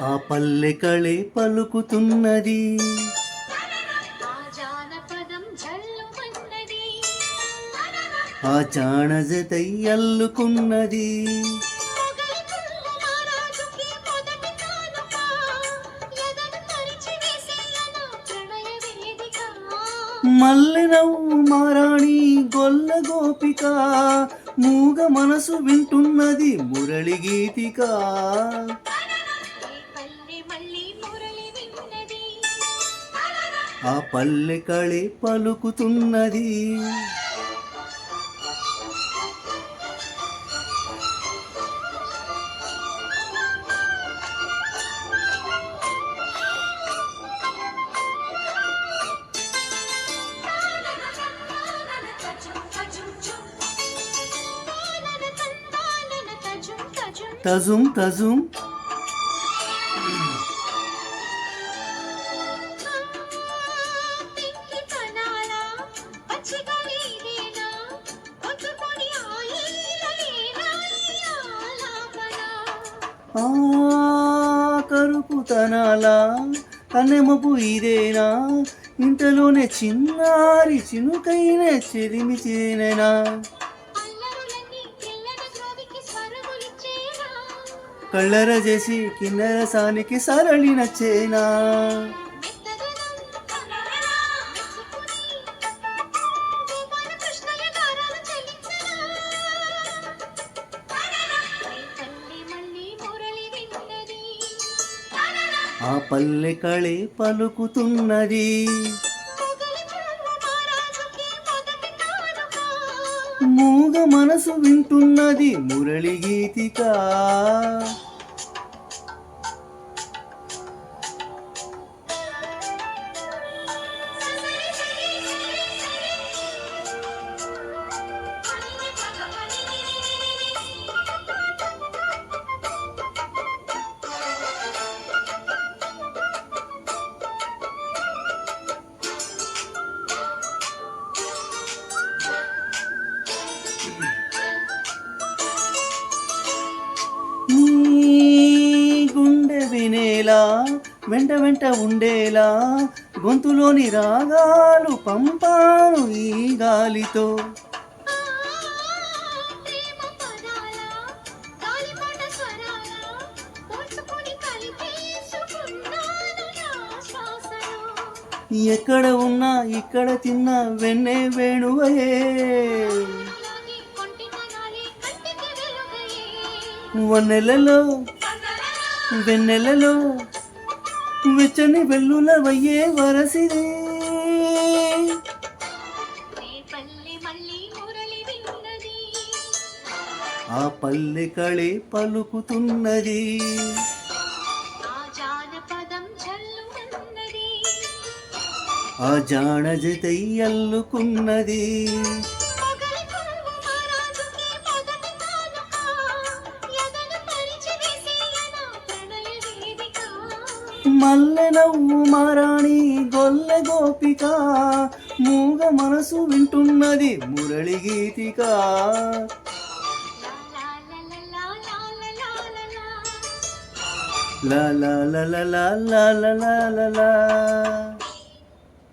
ఆ పల్లె కళే పలుకుతున్నది. ఆ జానజతై అల్లుకున్నది. మల్లె నవ్వు మారాణి గొల్ల గోపిక, మూగ మనసు వింటున్నది మురళి గీతిక. ఆ పల్లె కళే పలుకుతున్నది. తజుం తజుం కరుపుతనాల కన్నెమపు ఇదేనా, ఇంతలోనే చిన్నారి చినుకైన చెరిమి చేనేనా. కళ్ళర చేసి కిన్నరసానికి సరళి నచ్చేనా. ఆ పల్లె కళే పలుకుతున్నది. మూగ మనసు వింటున్నది మురళి గీతిక. గుండె వినేలా వెంట వెంట ఉండేలా, గొంతులోని రాగాలు పంపాను ఈ గాలితో. ఎక్కడ ఉన్నా ఇక్కడ తిన్నా వెన్నే వేణువయే. వన్నెలలో వెన్నెలలో వెచ్చని వెల్లులవయ్యే వరసిదే. ఆ పల్లె కళే పలుకుతున్నది. ఆ జానజతై అల్లుకున్నది. మల్లె నవ్వు మారాణి గొల్ల గోపిక, మూగ మనసు వింటున్నది మురళి గీతిక. లా లా లా లా లా లా లా లా లా.